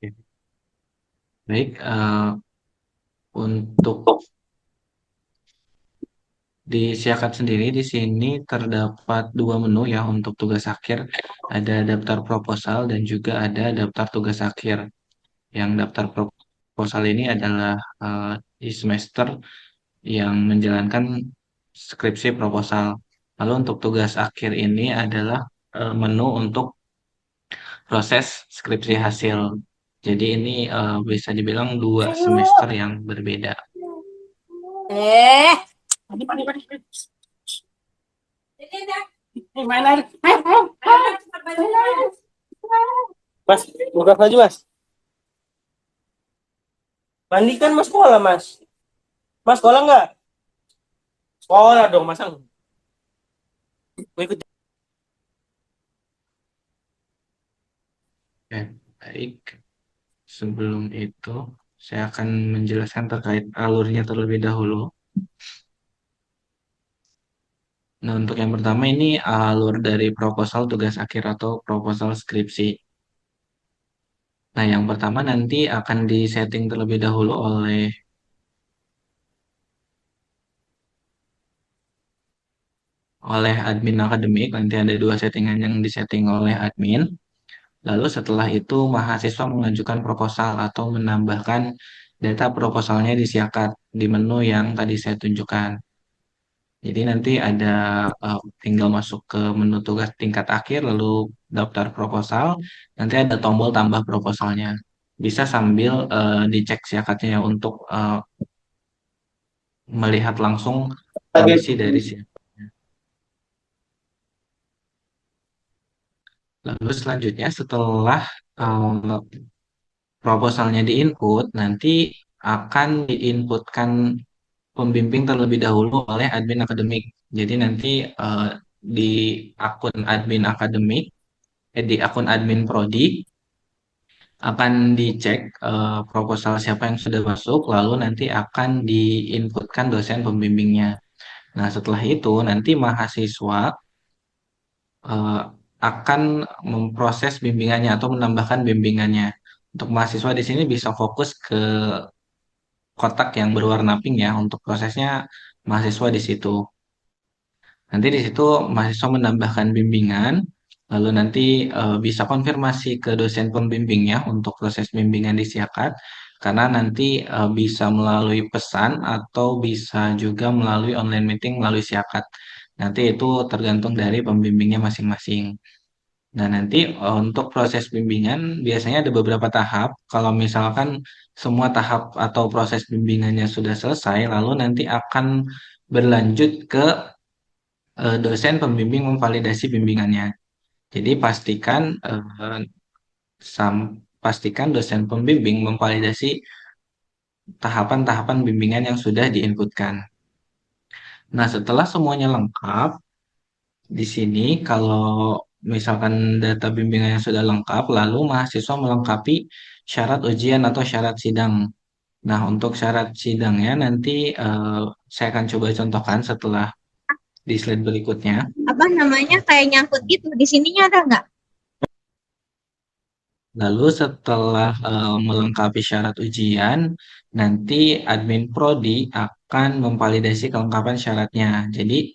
Oke. Baik, untuk di Siakat sendiri di sini terdapat dua menu ya untuk tugas akhir. Ada daftar proposal dan juga ada daftar tugas akhir. Yang daftar proposal ini adalah di semester yang menjalankan skripsi proposal. Lalu untuk tugas akhir ini adalah menu untuk proses skripsi hasil. Jadi ini bisa dibilang dua semester yang berbeda. Eh, padi, padi, padi. Eh, main air. Mas, buka baju mas. Mandi kan mas sekolah mas. Mas sekolah nggak? Sekolah dong mas. Gue ikut. Oke, baik. Sebelum itu, saya akan menjelaskan terkait alurnya terlebih dahulu. Nah, untuk yang pertama ini alur dari proposal tugas akhir atau proposal skripsi. Nah, yang pertama nanti akan disetting terlebih dahulu oleh admin akademik. Nanti ada dua settingan yang disetting oleh admin. Lalu setelah itu mahasiswa mengajukan proposal atau menambahkan data proposalnya di siakat di menu yang tadi saya tunjukkan. Jadi nanti ada tinggal masuk ke menu tugas tingkat akhir lalu daftar proposal, nanti ada tombol tambah proposalnya. Bisa sambil dicek siakatnya ya untuk melihat langsung kondisi dari siakatnya. Lalu selanjutnya setelah eh, proposalnya diinput, nanti akan diinputkan pembimbing terlebih dahulu oleh admin akademik. Jadi nanti eh, di akun admin akademik, di akun admin prodi akan dicek proposal siapa yang sudah masuk, lalu nanti akan diinputkan dosen pembimbingnya. Nah, setelah itu nanti mahasiswa eh, akan memproses bimbingannya atau menambahkan bimbingannya. Untuk mahasiswa di sini bisa fokus ke kotak yang berwarna pink ya untuk prosesnya mahasiswa di situ. Nanti di situ mahasiswa menambahkan bimbingan, lalu nanti bisa konfirmasi ke dosen pembimbingnya untuk proses bimbingan disiapkan, karena nanti bisa melalui pesan atau bisa juga melalui online meeting melalui siakat. Nanti itu tergantung dari pembimbingnya masing-masing. Nah, nanti untuk proses bimbingan biasanya ada beberapa tahap. Kalau misalkan semua tahap atau proses bimbingannya sudah selesai, lalu nanti akan berlanjut ke dosen pembimbing memvalidasi bimbingannya. Jadi pastikan dosen pembimbing memvalidasi tahapan-tahapan bimbingan yang sudah diinputkan. Nah, setelah semuanya lengkap, di sini kalau misalkan data bimbingannya sudah lengkap, lalu mahasiswa melengkapi syarat ujian atau syarat sidang. Nah, untuk syarat sidangnya nanti saya akan coba contohkan setelah di slide berikutnya. Apa namanya kayak nyangkut gitu. Di sininya ada nggak? Lalu setelah melengkapi syarat ujian, nanti admin prodi akan memvalidasi kelengkapan syaratnya. Jadi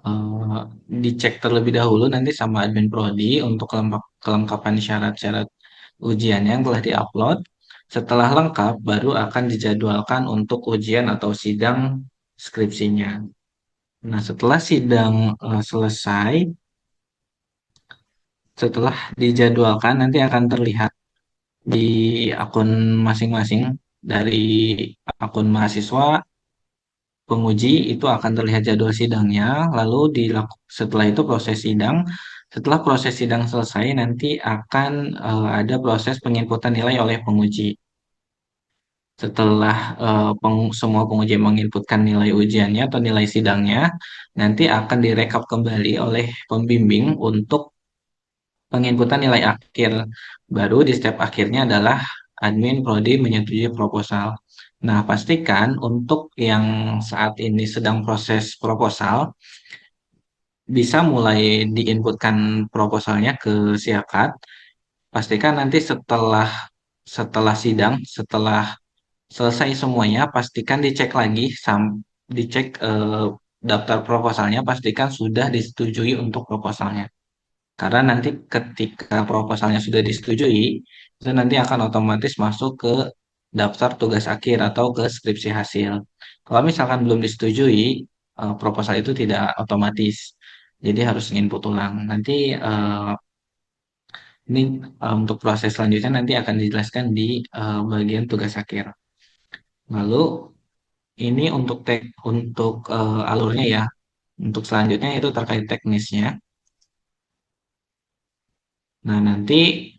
eh, dicek terlebih dahulu nanti sama admin prodi untuk kelengkapan syarat-syarat ujian yang telah diupload. Setelah lengkap, baru akan dijadwalkan untuk ujian atau sidang skripsinya. Nah, setelah sidang selesai, setelah dijadwalkan nanti akan terlihat di akun masing-masing dari akun mahasiswa penguji itu akan terlihat jadwal sidangnya lalu setelah itu proses sidang, setelah proses sidang selesai nanti akan ada proses penginputan nilai oleh penguji. Setelah semua penguji menginputkan nilai ujiannya atau nilai sidangnya, nanti akan direkap kembali oleh pembimbing untuk penginputan nilai akhir. Baru di step akhirnya adalah admin prodi menyetujui proposal. Nah, pastikan untuk yang saat ini sedang proses proposal, bisa mulai diinputkan proposalnya ke Siakat. pastikan nanti setelah setelah sidang, setelah selesai semuanya, pastikan dicek lagi, dicek daftar proposalnya, pastikan sudah disetujui untuk proposalnya. Karena nanti ketika proposalnya sudah disetujui, itu nanti akan otomatis masuk ke daftar tugas akhir atau ke skripsi hasil. Kalau misalkan belum disetujui, proposal itu tidak otomatis. Jadi harus input ulang. Nanti ini untuk proses selanjutnya nanti akan dijelaskan di bagian tugas akhir. Lalu ini untuk alurnya ya. Untuk selanjutnya itu terkait teknisnya. Nah, nanti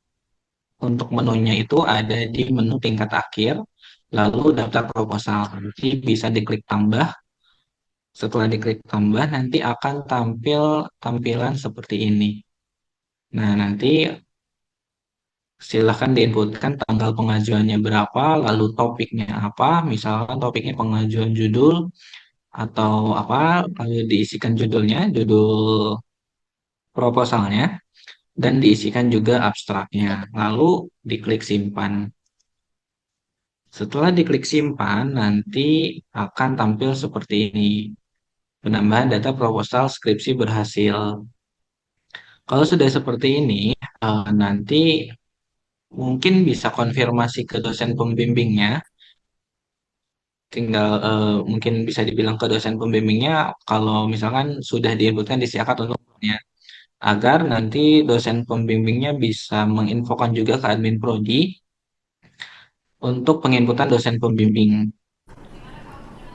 untuk menunya itu ada di menu tingkat akhir, lalu daftar proposal. Nanti bisa diklik tambah. Setelah diklik tambah, nanti akan tampil tampilan seperti ini. Nah, nanti silahkan diinputkan tanggal pengajuannya berapa, lalu topiknya apa, misalkan topiknya pengajuan judul atau apa, lalu diisikan judulnya, judul proposalnya, dan diisikan juga abstraknya. Lalu diklik simpan. Setelah diklik simpan, nanti akan tampil seperti ini. Penambahan data proposal skripsi berhasil. Kalau sudah seperti ini, nanti mungkin bisa konfirmasi ke dosen pembimbingnya. Tinggal mungkin bisa dibilang ke dosen pembimbingnya kalau misalkan sudah diinputkan di siakat untuknya. Agar nanti dosen pembimbingnya bisa menginfokan juga ke admin prodi untuk penginputan dosen pembimbing.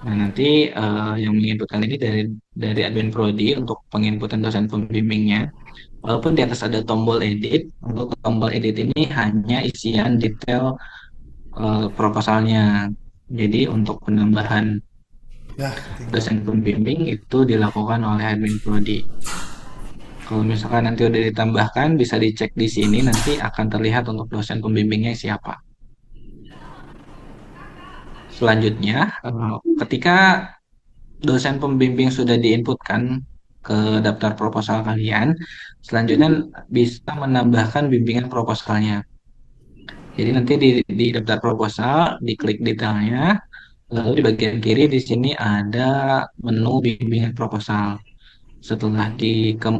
Nah, nanti yang menginputkan ini dari admin prodi untuk penginputan dosen pembimbingnya. Walaupun di atas ada tombol edit, untuk tombol edit ini hanya isian detail proposalnya. Jadi untuk penambahan Ya, ketinggalan. dosen pembimbing itu dilakukan oleh admin prodi. Kalau misalkan nanti udah ditambahkan, bisa dicek di sini, nanti akan terlihat untuk dosen pembimbingnya siapa. Selanjutnya, ketika dosen pembimbing sudah diinputkan ke daftar proposal kalian, selanjutnya bisa menambahkan bimbingan proposalnya. Jadi nanti di daftar proposal, diklik detailnya, lalu di bagian kiri di sini ada menu bimbingan proposal. Setelah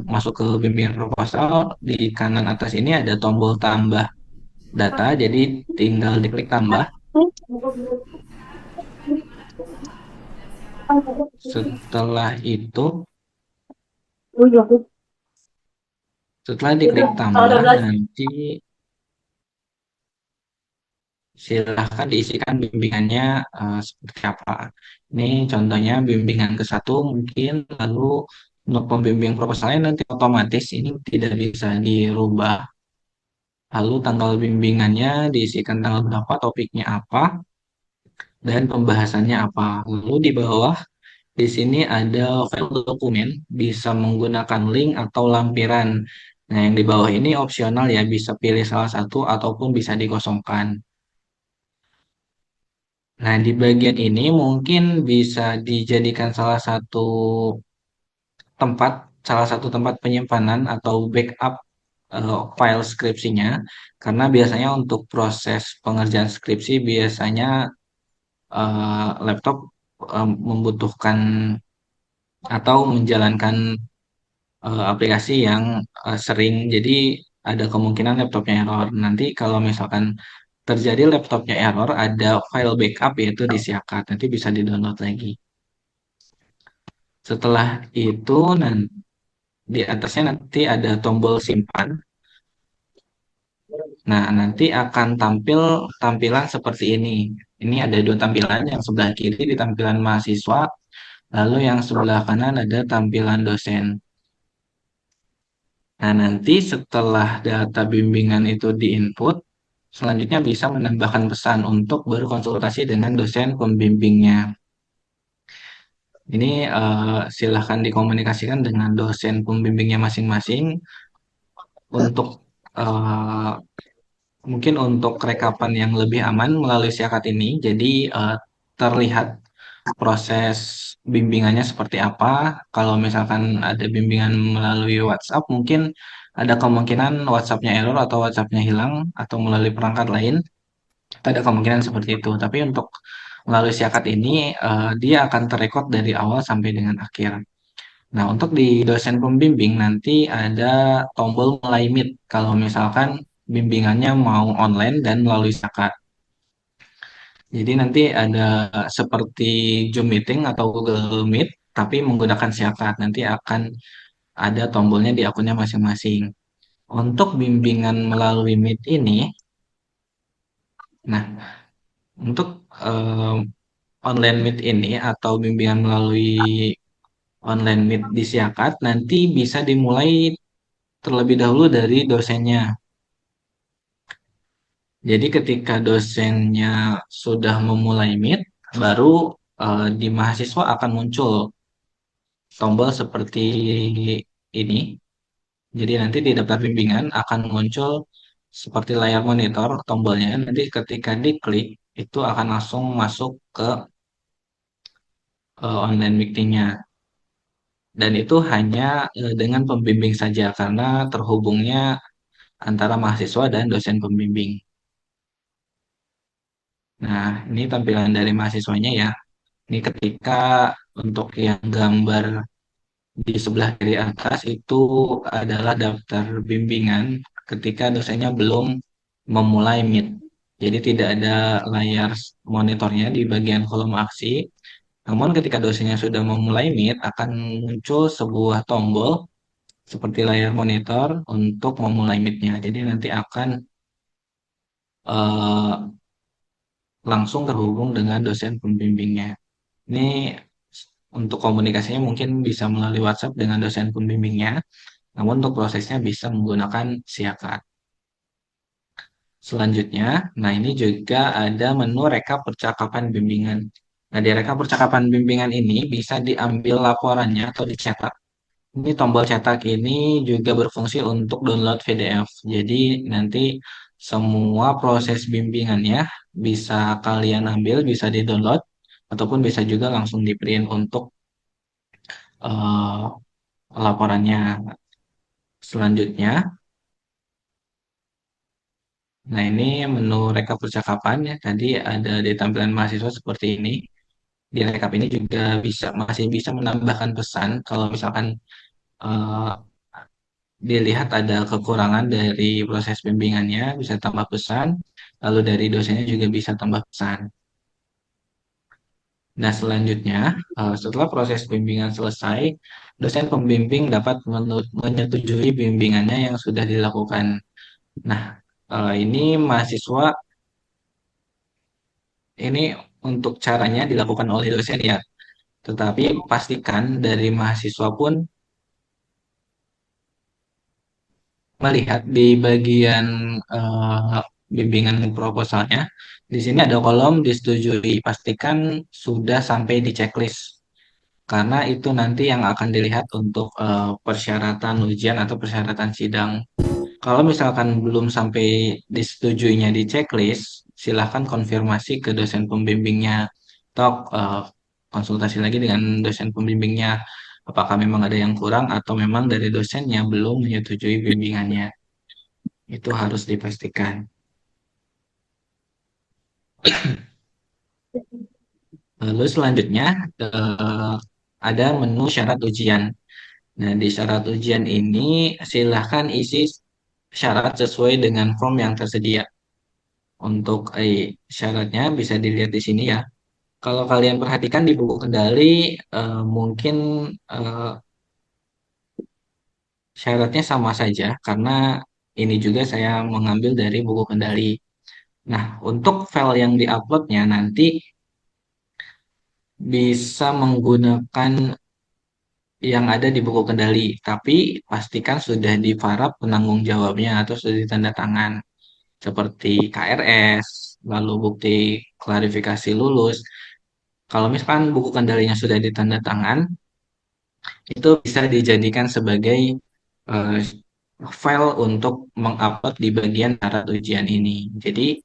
masuk ke bimbingan proposal, di kanan atas ini ada tombol tambah data, jadi tinggal diklik tambah. Setelah itu, setelah diklik tambah, nanti silahkan diisikan bimbingannya seperti apa. Ini contohnya bimbingan ke satu mungkin, lalu untuk pembimbing proposalnya nanti otomatis ini tidak bisa dirubah. Lalu tanggal bimbingannya diisikan tanggal berapa, topiknya apa, dan pembahasannya apa. Lalu di bawah di sini ada file dokumen, bisa menggunakan link atau lampiran. Nah, yang di bawah ini opsional ya, bisa pilih salah satu ataupun bisa dikosongkan. Nah, di bagian ini mungkin bisa dijadikan tempat, salah satu tempat penyimpanan atau backup file skripsinya, karena biasanya untuk proses pengerjaan skripsi biasanya laptop membutuhkan atau menjalankan aplikasi yang sering, jadi ada kemungkinan laptopnya error. Nanti kalau misalkan terjadi laptopnya error, ada file backup yaitu di Siakat, nanti bisa di-download lagi. Setelah itu, di atasnya nanti ada tombol simpan. Nah, nanti akan tampil tampilan seperti ini. Ini ada dua tampilan, yang sebelah kiri di tampilan mahasiswa, lalu yang sebelah kanan ada tampilan dosen. Nah, nanti setelah data bimbingan itu diinput, selanjutnya bisa menambahkan pesan untuk berkonsultasi dengan dosen pembimbingnya. Ini silahkan dikomunikasikan dengan dosen pembimbingnya masing-masing untuk eh, mungkin untuk rekapan yang lebih aman melalui siakat ini. Jadi terlihat proses bimbingannya seperti apa. Kalau misalkan ada bimbingan melalui WhatsApp, mungkin ada kemungkinan WhatsApp-nya error atau WhatsApp-nya hilang atau melalui perangkat lain. Ada kemungkinan seperti itu. Tapi untuk melalui siakat ini, dia akan terrekod dari awal sampai dengan akhir. Nah, untuk di dosen pembimbing nanti ada tombol mulai meet kalau misalkan bimbingannya mau online dan melalui siakat. Jadi nanti ada seperti Zoom Meeting atau Google Meet, tapi menggunakan siakat. Nanti akan ada tombolnya di akunnya masing-masing. Untuk bimbingan melalui Meet ini, nah, untuk eh, online Meet ini atau bimbingan melalui online Meet di siakat, nanti bisa dimulai terlebih dahulu dari dosennya. Jadi ketika dosennya sudah memulai Meet, baru di mahasiswa akan muncul tombol seperti ini. Jadi nanti di daftar bimbingan akan muncul seperti layar monitor tombolnya. Nanti ketika diklik itu akan langsung masuk ke online meetingnya. Dan itu hanya dengan pembimbing saja karena terhubungnya antara mahasiswa dan dosen pembimbing. Nah, ini tampilan dari mahasiswanya ya. Ini ketika untuk yang gambar di sebelah kiri atas itu adalah daftar bimbingan ketika dosennya belum memulai Meet. Jadi tidak ada layar monitornya di bagian kolom aksi. Namun ketika dosennya sudah memulai Meet akan muncul sebuah tombol seperti layar monitor untuk memulai Meet-nya. Jadi nanti akan eh, langsung terhubung dengan dosen pembimbingnya. Ini untuk komunikasinya mungkin bisa melalui WhatsApp dengan dosen pembimbingnya. Namun untuk prosesnya bisa menggunakan siakat. Selanjutnya, nah ini juga ada menu rekap percakapan bimbingan. Nah, di rekap percakapan bimbingan ini bisa diambil laporannya atau dicetak. Ini tombol cetak ini juga berfungsi untuk download PDF. Jadi nanti semua proses bimbingannya bisa kalian ambil, bisa di-download, ataupun bisa juga langsung di-print untuk eh, laporannya. Selanjutnya, nah, ini menu rekap percakapan ya. Tadi ada di tampilan mahasiswa seperti ini. Di rekap ini juga masih bisa menambahkan pesan kalau misalkan eh, dilihat ada kekurangan dari proses bimbingannya, bisa tambah pesan. Lalu dari dosennya juga bisa tambah pesan. Nah, selanjutnya, setelah proses bimbingan selesai, dosen pembimbing dapat menyetujui bimbingannya yang sudah dilakukan. Nah, ini mahasiswa ini untuk caranya dilakukan oleh dosen ya. Tetapi pastikan dari mahasiswa pun melihat di bagian bimbingan proposalnya. Di sini ada kolom disetujui. Pastikan sudah sampai di checklist. Karena itu nanti yang akan dilihat untuk persyaratan ujian atau persyaratan sidang. Kalau misalkan belum sampai disetujuinya di checklist, silahkan konfirmasi ke dosen pembimbingnya atau konsultasi lagi dengan dosen pembimbingnya. Apakah memang ada yang kurang atau memang dari dosennya belum menyetujui bimbingannya. Itu harus dipastikan. Lalu selanjutnya ada menu syarat ujian. Nah, di syarat ujian ini silahkan isi syarat sesuai dengan form yang tersedia. Untuk syaratnya bisa dilihat di sini ya. Kalau kalian perhatikan di buku kendali, mungkin eh, syaratnya sama saja karena ini juga saya mengambil dari buku kendali. Nah, untuk file yang diuploadnya nanti bisa menggunakan yang ada di buku kendali, tapi pastikan sudah diparaf penanggung jawabnya atau sudah ditanda tangan seperti KRS, lalu bukti klarifikasi lulus. Kalau misalkan buku kendalinya sudah ditanda tangan, itu bisa dijadikan sebagai file untuk mengupload di bagian syarat ujian ini. Jadi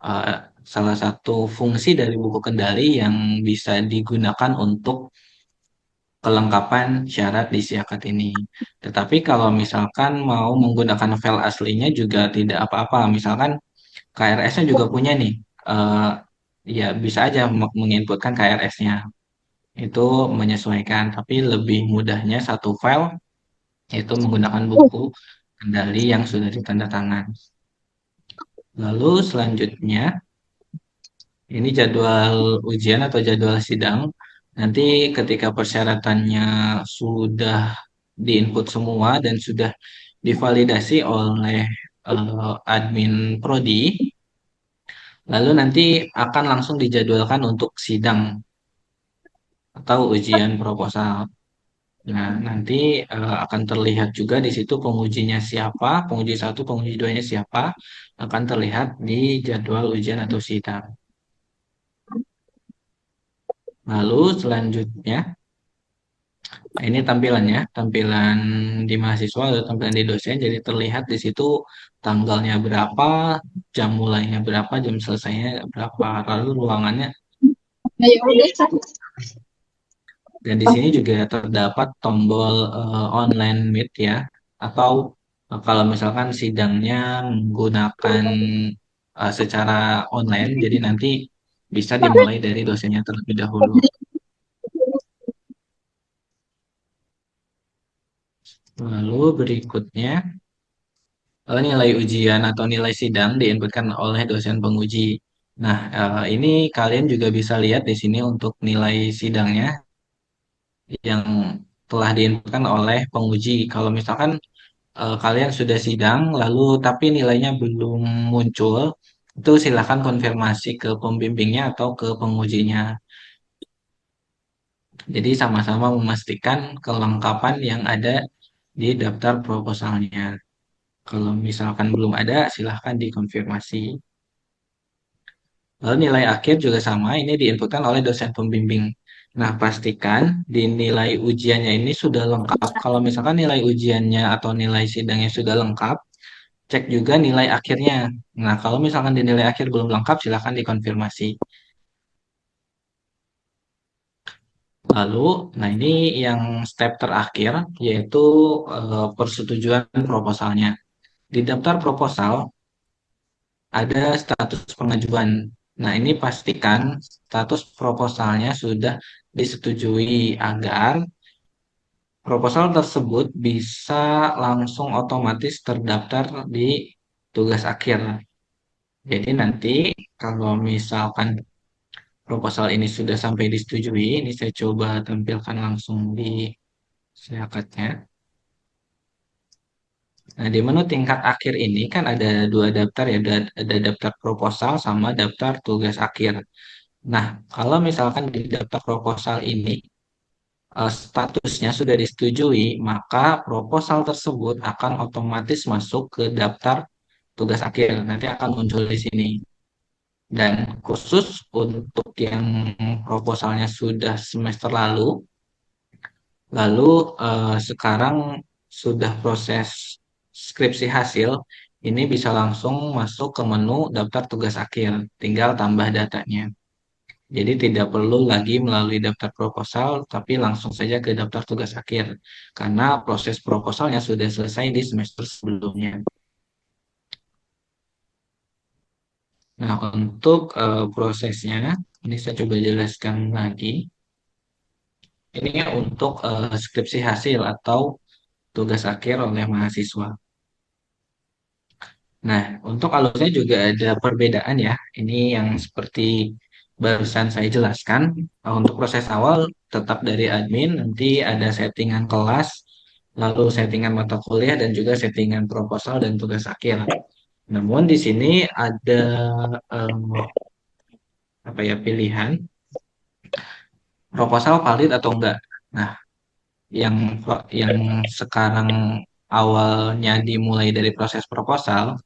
eh, salah satu fungsi dari buku kendali yang bisa digunakan untuk kelengkapan syarat di siakat ini. Tetapi kalau misalkan mau menggunakan file aslinya juga tidak apa-apa. Misalkan KRS-nya juga punya nih. eh, Ya bisa aja menginputkan KRS-nya. Itu menyesuaikan, tapi lebih mudahnya satu file yaitu menggunakan buku kendali yang sudah ditanda tangan. Lalu selanjutnya ini jadwal ujian atau jadwal sidang. Nanti ketika persyaratannya sudah diinput semua dan sudah divalidasi oleh admin prodi, lalu nanti akan langsung dijadwalkan untuk sidang atau ujian proposal. Nah, nanti akan terlihat juga di situ pengujinya siapa, penguji satu, penguji duanya siapa, akan terlihat di jadwal ujian atau sidang. Lalu selanjutnya, nah ini tampilannya, tampilan di mahasiswa atau tampilan di dosen, jadi terlihat di situ tanggalnya berapa, jam mulainya berapa, jam selesainya berapa, lalu ruangannya. Nah, ya udah. Dan di sini juga terdapat tombol online meet ya, atau kalau misalkan sidangnya menggunakan secara online, jadi nanti bisa dimulai dari dosennya terlebih dahulu. Lalu berikutnya, nilai ujian atau nilai sidang diinputkan oleh dosen penguji. Nah, ini kalian juga bisa lihat di sini untuk nilai sidangnya yang telah diinputkan oleh penguji. Kalau misalkan kalian sudah sidang, lalu tapi nilainya belum muncul, itu silakan konfirmasi ke pembimbingnya atau ke pengujinya. Jadi sama-sama memastikan kelengkapan yang ada di daftar proposalnya. Kalau misalkan belum ada, silahkan dikonfirmasi. Lalu nilai akhir juga sama, ini diinputkan oleh dosen pembimbing. Nah, pastikan di nilai ujiannya ini sudah lengkap. Kalau misalkan nilai ujiannya atau nilai sidangnya sudah lengkap, cek juga nilai akhirnya. Nah, kalau misalkan di nilai akhir belum lengkap, silahkan dikonfirmasi. Lalu, nah ini yang step terakhir, yaitu persetujuan proposalnya. Di daftar proposal, ada status pengajuan. Nah, ini pastikan status proposalnya sudah disetujui agar proposal tersebut bisa langsung otomatis terdaftar di tugas akhir. Jadi nanti kalau misalkan proposal ini sudah sampai disetujui, ini saya coba tampilkan langsung di siakatnya. Nah, di menu tingkat akhir ini kan ada dua daftar ya, ada daftar proposal sama daftar tugas akhir. Nah, kalau misalkan di daftar proposal ini statusnya sudah disetujui, maka proposal tersebut akan otomatis masuk ke daftar tugas akhir. Nanti akan muncul di sini. Dan khusus untuk yang proposalnya sudah semester lalu sekarang sudah proses skripsi hasil, ini bisa langsung masuk ke menu daftar tugas akhir, tinggal tambah datanya. Jadi tidak perlu lagi melalui daftar proposal, tapi langsung saja ke daftar tugas akhir, karena proses proposalnya sudah selesai di semester sebelumnya. Nah, untuk prosesnya, ini saya coba jelaskan lagi. Ini untuk skripsi hasil atau tugas akhir oleh mahasiswa. Nah, untuk alusnya juga ada perbedaan ya. Ini yang seperti barusan saya jelaskan. Untuk proses awal tetap dari admin, nanti ada settingan kelas, lalu settingan mata kuliah, dan juga settingan proposal dan tugas akhir. Namun di sini ada apa ya pilihan proposal valid atau enggak. Nah, yang yang sekarang awalnya dimulai dari proses proposal,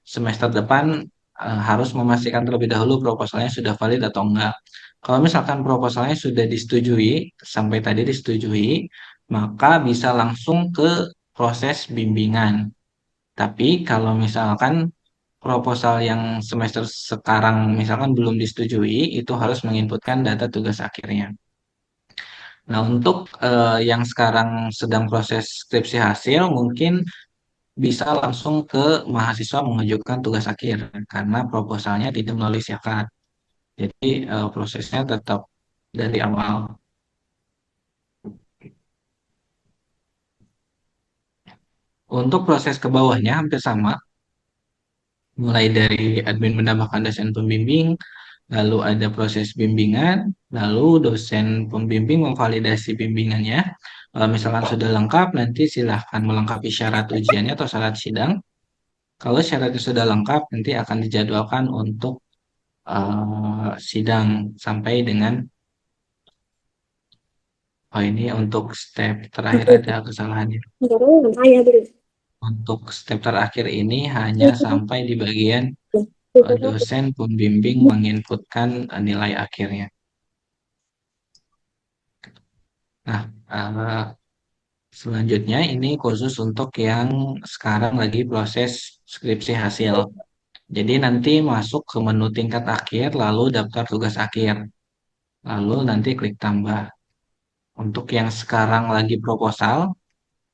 semester depan harus memastikan terlebih dahulu proposalnya sudah valid atau enggak. Kalau misalkan proposalnya sudah disetujui, sampai tadi disetujui, maka bisa langsung ke proses bimbingan. Tapi kalau misalkan proposal yang semester sekarang misalkan belum disetujui, itu harus menginputkan data tugas akhirnya. Nah, untuk yang sekarang sedang proses skripsi hasil, mungkin bisa langsung ke mahasiswa mengajukan tugas akhir karena proposalnya tidak melalui syakat. Jadi prosesnya tetap dari awal. Untuk proses ke bawahnya hampir sama, mulai dari admin menambahkan dosen pembimbing, lalu ada proses bimbingan, lalu dosen pembimbing memvalidasi bimbingannya. Kalau misalkan sudah lengkap, nanti silahkan melengkapi syarat ujiannya atau syarat sidang. Kalau syaratnya sudah lengkap, nanti akan dijadwalkan untuk sidang sampai dengan, oh ini untuk step terakhir ada kesalahan ya. Untuk step terakhir ini hanya sampai di bagian dosen pembimbing menginputkan nilai akhirnya. Nah, selanjutnya ini khusus untuk yang sekarang lagi proses skripsi hasil. Jadi nanti masuk ke menu tingkat akhir, lalu daftar tugas akhir, lalu nanti klik tambah. Untuk yang sekarang lagi proposal,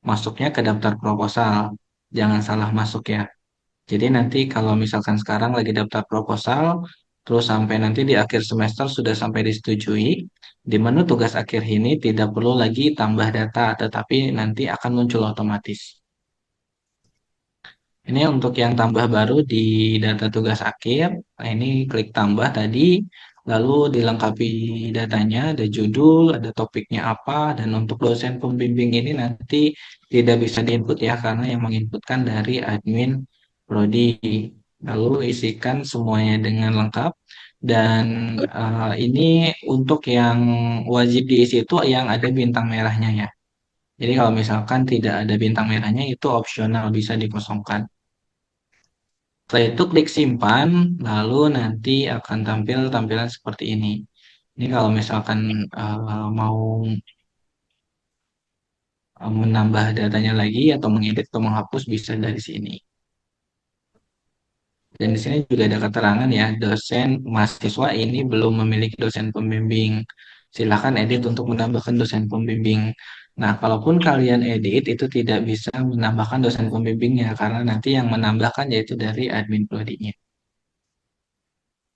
masuknya ke daftar proposal. Jangan salah masuk ya. Jadi nanti kalau misalkan sekarang lagi daftar proposal, terus sampai nanti di akhir semester sudah sampai disetujui, di menu tugas akhir ini tidak perlu lagi tambah data, tetapi nanti akan muncul otomatis. Ini untuk yang tambah baru di data tugas akhir. Nah, ini klik tambah tadi, lalu dilengkapi datanya, ada judul, ada topiknya apa, dan untuk dosen pembimbing ini nanti tidak bisa diinput ya, karena yang menginputkan dari admin prodi. Lalu isikan semuanya dengan lengkap. Dan ini untuk yang wajib diisi itu yang ada bintang merahnya ya. Jadi kalau misalkan tidak ada bintang merahnya itu opsional bisa dikosongkan. Setelah itu klik simpan, lalu nanti akan tampil tampilan seperti ini. Ini kalau misalkan mau menambah datanya lagi atau mengedit atau menghapus bisa dari sini. Dan di sini juga ada keterangan ya, dosen mahasiswa ini belum memiliki dosen pembimbing. Silakan edit untuk menambahkan dosen pembimbing. Nah, kalaupun kalian edit itu tidak bisa menambahkan dosen pembimbingnya karena nanti yang menambahkan yaitu dari admin prodinya.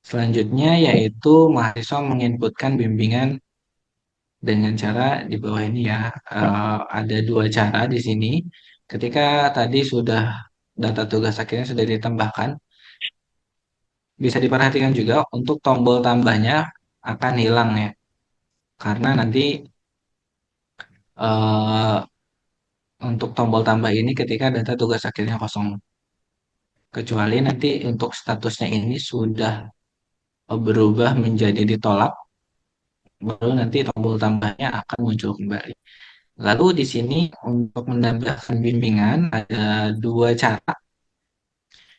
Selanjutnya yaitu mahasiswa menginputkan bimbingan dengan cara di bawah ini ya. Ada dua cara di sini. Ketika tadi sudah data tugas akhirnya sudah ditambahkan, bisa diperhatikan juga untuk tombol tambahnya akan hilang ya. Karena nanti eh, untuk tombol tambah ini ketika data tugas akhirnya kosong. Kecuali nanti untuk statusnya ini sudah berubah menjadi ditolak, baru nanti tombol tambahnya akan muncul kembali. Lalu di sini untuk menambahkan bimbingan ada dua cara.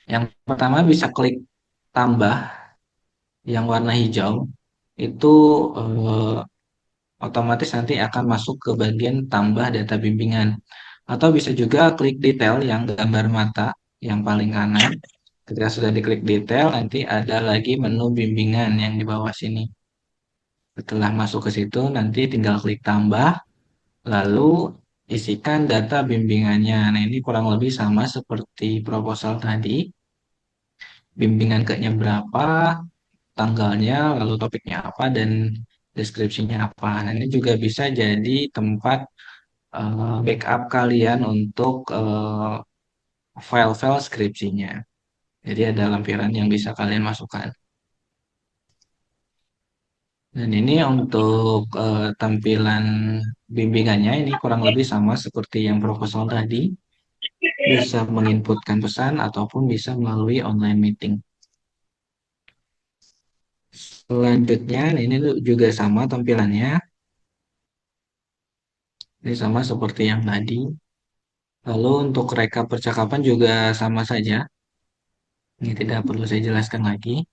Yang pertama bisa klik tambah yang warna hijau. Itu eh, otomatis nanti akan masuk ke bagian tambah data bimbingan. Atau bisa juga klik detail yang gambar mata yang paling kanan. Ketika sudah diklik detail, nanti ada lagi menu bimbingan yang di bawah sini. Setelah masuk ke situ, nanti tinggal klik tambah. Lalu isikan data bimbingannya. Nah, ini kurang lebih sama seperti proposal tadi. Bimbingan ke-nya berapa, tanggalnya, lalu topiknya apa, dan deskripsinya apa. Nah, ini juga bisa jadi tempat backup kalian untuk file-file skripsinya. Jadi ada lampiran yang bisa kalian masukkan. Dan ini untuk tampilan bimbingannya ini kurang lebih sama seperti yang proposal tadi. Bisa menginputkan pesan ataupun bisa melalui online meeting. Selanjutnya, ini juga sama tampilannya. Ini sama seperti yang tadi. Lalu untuk rekap percakapan juga sama saja. Ini tidak perlu saya jelaskan lagi.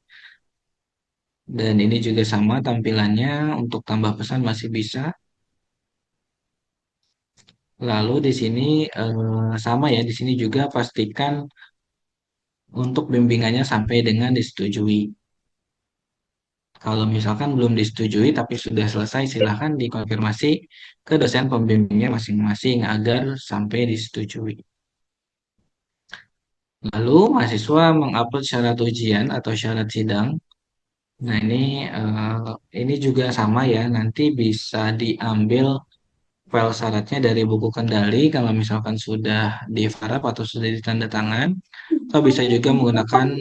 Dan ini juga sama tampilannya. Untuk tambah pesan masih bisa. Lalu di sini sama ya. Di sini juga pastikan untuk bimbingannya sampai dengan disetujui. Kalau misalkan belum disetujui tapi sudah selesai, silahkan dikonfirmasi ke dosen pembimbingnya masing-masing agar sampai disetujui. Lalu mahasiswa mengupload syarat ujian atau syarat sidang. Nah, ini juga sama ya, nanti bisa diambil file syaratnya dari buku kendali kalau misalkan sudah difarap atau sudah ditanda tangan, atau bisa juga menggunakan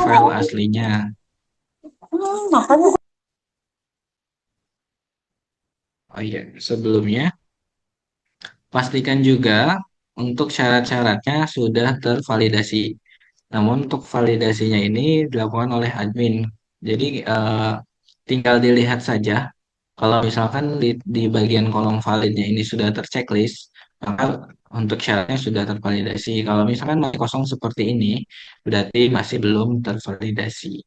file aslinya. Oh iya, sebelumnya pastikan juga untuk syarat-syaratnya sudah tervalidasi. Namun untuk validasinya ini dilakukan oleh admin. Jadi tinggal dilihat saja. Kalau misalkan di bagian kolom validnya ini sudah terchecklist, maka untuk syaratnya sudah tervalidasi. Kalau misalkan masih kosong seperti ini, berarti masih belum tervalidasi.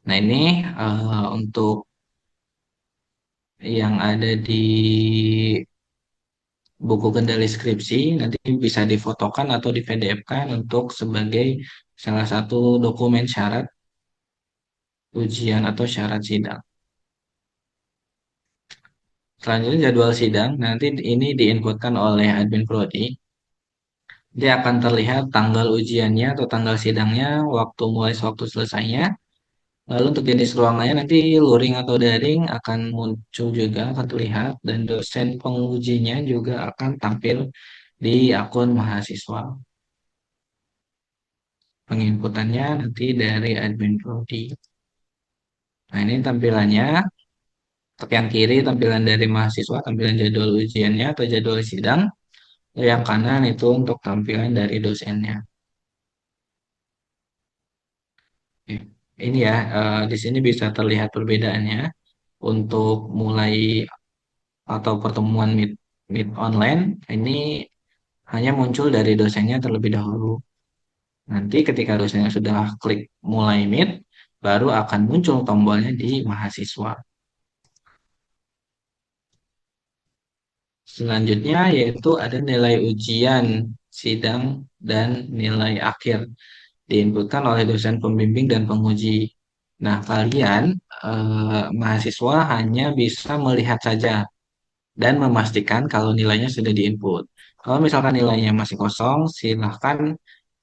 Nah, ini untuk yang ada di buku kendali skripsi nanti bisa difotokan atau di PDF-kan untuk sebagai salah satu dokumen syarat ujian atau syarat sidang. Selanjutnya jadwal sidang nanti ini diinputkan oleh admin prodi. Dia akan terlihat tanggal ujiannya atau tanggal sidangnya, waktu mulai waktu selesainya. Lalu untuk jenis ruangannya nanti luring atau daring akan muncul juga akan terlihat dan dosen pengujinya juga akan tampil di akun mahasiswa. Penginputannya nanti dari admin prodi. Nah, ini tampilannya. Untuk yang kiri tampilan dari mahasiswa, tampilan jadwal ujiannya atau jadwal sidang. Yang kanan itu untuk tampilan dari dosennya. Oke. Ini ya, di sini bisa terlihat perbedaannya untuk mulai atau pertemuan meet online. Ini hanya muncul dari dosennya terlebih dahulu. Nanti ketika dosennya sudah klik mulai meet, baru akan muncul tombolnya di mahasiswa. Selanjutnya yaitu ada nilai ujian, sidang, dan nilai akhir. Diinputkan oleh dosen pembimbing dan penguji. Nah, kalian mahasiswa hanya bisa melihat saja dan memastikan kalau nilainya sudah diinput. Kalau misalkan nilainya masih kosong, silahkan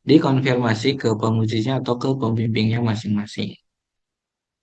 dikonfirmasi ke pengujinya atau ke pembimbingnya masing-masing.